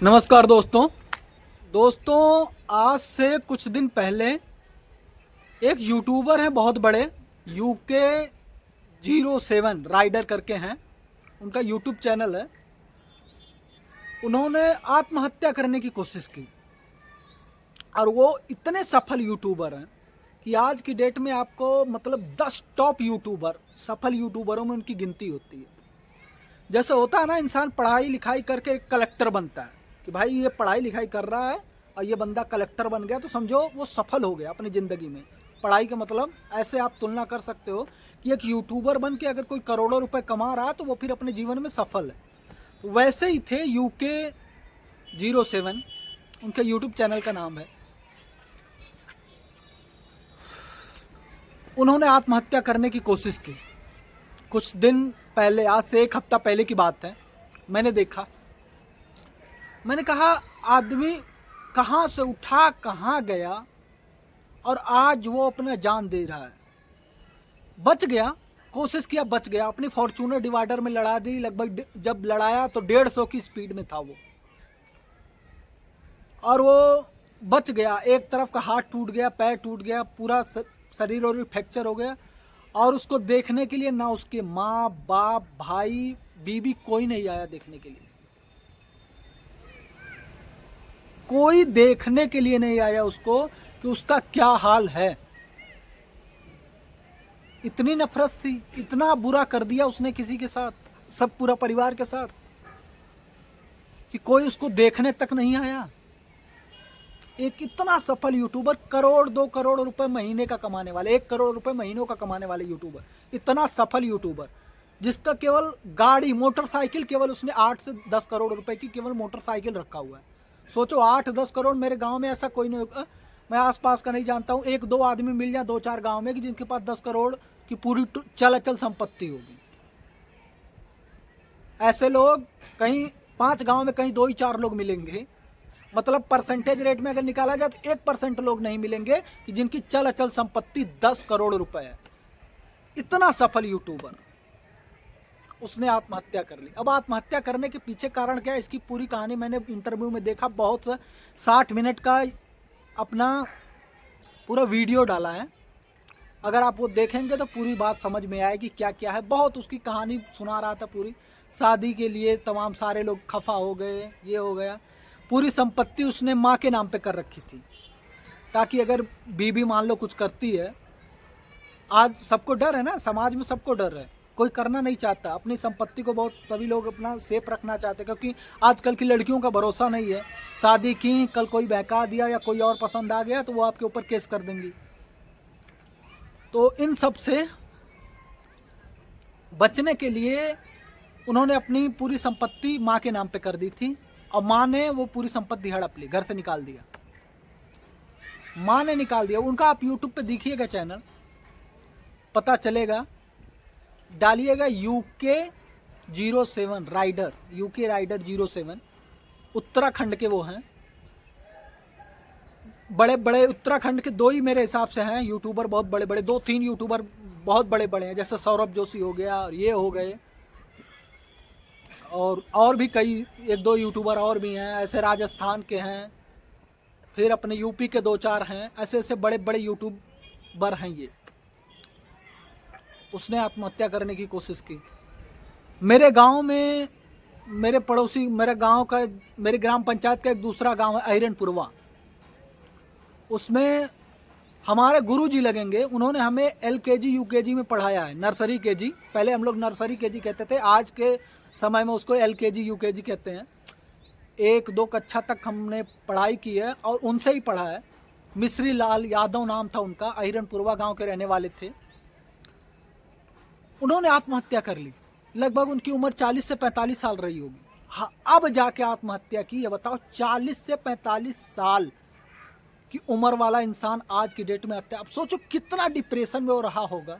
नमस्कार दोस्तों आज से कुछ दिन पहले एक यूट्यूबर हैं बहुत बड़े UK07 राइडर करके हैं। उनका यूट्यूब चैनल है। उन्होंने आत्महत्या करने की कोशिश की और वो इतने सफल यूट्यूबर हैं कि आज की डेट में आपको मतलब 10 टॉप यूट्यूबर सफल यूट्यूबरों में उनकी गिनती होती है। जैसे होता है ना, इंसान पढ़ाई लिखाई करके एक कलेक्टर बनता है कि भाई ये पढ़ाई लिखाई कर रहा है और ये बंदा कलेक्टर बन गया तो समझो वो सफल हो गया अपनी ज़िंदगी में। पढ़ाई का मतलब ऐसे आप तुलना कर सकते हो कि एक यूट्यूबर बन के अगर कोई करोड़ों रुपए कमा रहा है तो वो फिर अपने जीवन में सफल है। तो वैसे ही थे UK07, उनके यूट्यूब चैनल का नाम है। उन्होंने आत्महत्या करने की कोशिश की कुछ दिन पहले, आज से एक हफ्ता पहले की बात है। मैंने कहा आदमी कहाँ से उठा कहाँ गया और आज वो अपना जान दे रहा है। बच गया, कोशिश किया, बच गया। अपनी फॉर्च्यूनर डिवाइडर में लड़ा दी। लगभग जब लड़ाया तो 150 की स्पीड में था वो, और वो बच गया। एक तरफ का हाथ टूट गया, पैर टूट गया, पूरा शरीर और भी फ्रैक्चर हो गया। और उसको देखने के लिए ना उसके माँ बाप भाई बीबी कोई नहीं आया देखने के लिए। कोई देखने के लिए नहीं आया उसको कि उसका क्या हाल है। इतनी नफरत थी, इतना बुरा कर दिया उसने किसी के साथ, सब पूरा परिवार के साथ, कि कोई उसको देखने तक नहीं आया। एक इतना सफल यूट्यूबर, करोड़ 2 करोड़ रुपए महीने का कमाने वाले, 1 करोड़ रुपए महीनों का कमाने वाले यूट्यूबर, इतना सफल यूट्यूबर जिसका केवल गाड़ी मोटरसाइकिल, केवल उसने 8 से 10 करोड़ रुपए की केवल मोटरसाइकिल रखा हुआ है। सोचो 8-10 करोड़, मेरे गांव में ऐसा कोई नहीं होगा, मैं आसपास का नहीं जानता हूँ। 1-2 आदमी मिल जाए 2-4 गांव में कि जिनके पास 10 करोड़ की पूरी चल अचल संपत्ति होगी। ऐसे लोग कहीं 5 गांव में कहीं 2 ही 4 लोग मिलेंगे। मतलब परसेंटेज रेट में अगर निकाला जाए तो 1% लोग नहीं मिलेंगे कि जिनकी चल अचल संपत्ति 10 करोड़ रुपए है। इतना सफल यूट्यूबर, उसने आत्महत्या कर ली। अब आत्महत्या करने के पीछे कारण क्या है, इसकी पूरी कहानी मैंने इंटरव्यू में देखा। बहुत 60 मिनट का अपना पूरा वीडियो डाला है। अगर आप वो देखेंगे तो पूरी बात समझ में आएगी क्या क्या है। बहुत उसकी कहानी सुना रहा था पूरी। शादी के लिए तमाम सारे लोग खफा हो गए, ये हो गया। पूरी संपत्ति उसने माँ के नाम पे कर रखी थी ताकि अगर बीबी मान लो कुछ करती है। आज सबको डर है ना, समाज में सबको डर है, कोई करना नहीं चाहता। अपनी संपत्ति को बहुत सभी लोग अपना सेफ रखना चाहते हैं, क्योंकि आजकल की लड़कियों का भरोसा नहीं है। शादी की, कल कोई बहका दिया या कोई और पसंद आ गया तो वो आपके ऊपर केस कर देंगी। तो इन सब से बचने के लिए उन्होंने अपनी पूरी संपत्ति माँ के नाम पे कर दी थी, और माँ ने वो पूरी संपत्ति हड़प ली, घर से निकाल दिया। माँ ने निकाल दिया उनका। आप यूट्यूब पे देखिएगा चैनल, पता चलेगा। डालिएगा UK07 rider, UK rider 07। Uttarakhand के वो हैं। बड़े बड़े उत्तराखंड के 2 ही मेरे हिसाब से हैं यूट्यूबर, बहुत बड़े बड़े 2-3 यूट्यूबर बहुत बड़े बड़े हैं। जैसे सौरभ जोशी हो गया और ये हो गए, और भी कई 1-2 यूट्यूबर और भी हैं। ऐसे राजस्थान के हैं, फिर अपने यूपी के 2-4 हैं। ऐसे ऐसे बड़े बड़े यूट्यूबर हैं ये। उसने आत्महत्या करने की कोशिश की। मेरे गांव में, मेरे पड़ोसी, मेरे गांव का, मेरी ग्राम पंचायत का एक दूसरा गांव है अहिरनपुरवा। उसमें हमारे गुरुजी लगेंगे, उन्होंने हमें LKG UKG में पढ़ाया है, नर्सरी KG। पहले हम लोग नर्सरी KG कहते थे, आज के समय में उसको LKG UKG कहते हैं। 1-2 कक्षा तक हमने पढ़ाई की है और उनसे ही पढ़ा है। मिश्री लाल यादव नाम था उनका, अहिरनपुरवा गांव के रहने वाले थे। उन्होंने आत्महत्या कर ली। लगभग उनकी उम्र 40 से 45 साल रही होगी। हाँ, अब जाके आत्महत्या की। ये बताओ 40 से 45 साल की उम्र वाला इंसान आज की डेट में हत्या। अब सोचो कितना डिप्रेशन में वो रहा होगा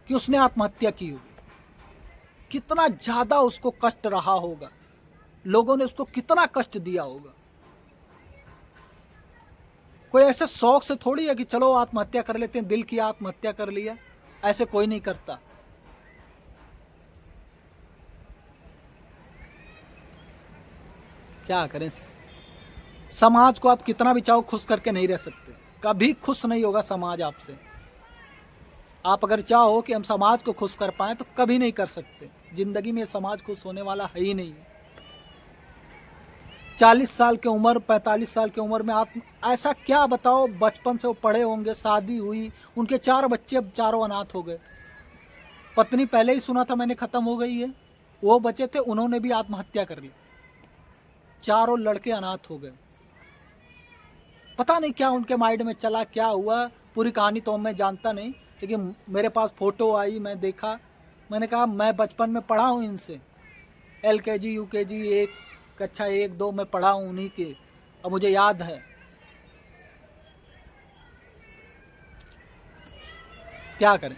कि उसने आत्महत्या की होगी। कितना ज्यादा उसको कष्ट रहा होगा, लोगों ने उसको कितना कष्ट दिया होगा। कोई ऐसे शौक से थोड़ी है कि चलो आत्महत्या कर लेते हैं, दिल की आत्महत्या कर लिया। ऐसे कोई नहीं करता। क्या करें, समाज को आप कितना भी चाहो खुश करके नहीं रह सकते, कभी खुश नहीं होगा समाज आपसे। आप अगर चाहो कि हम समाज को खुश कर पाएं तो कभी नहीं कर सकते, जिंदगी में समाज खुश होने वाला है ही नहीं। 40 साल की उम्र, 45 साल की उम्र में आप ऐसा क्या बताओ, बचपन से वो पढ़े होंगे, शादी हुई, उनके 4 बच्चे, अब चारों अनाथ हो गए। पत्नी पहले ही सुना था मैंने खत्म हो गई है, वो बचे थे उन्होंने भी आत्महत्या कर ली, चारों लड़के अनाथ हो गए। पता नहीं क्या उनके माइंड में चला, क्या हुआ, पूरी कहानी तो मैं जानता नहीं, लेकिन मेरे पास फोटो आई, मैं देखा, मैंने कहा मैं बचपन में पढ़ा हूँ इनसे, LKG UKG 1 कक्षा 1 2 में पढ़ा हूँ उन्हीं के, और मुझे याद है। क्या करें।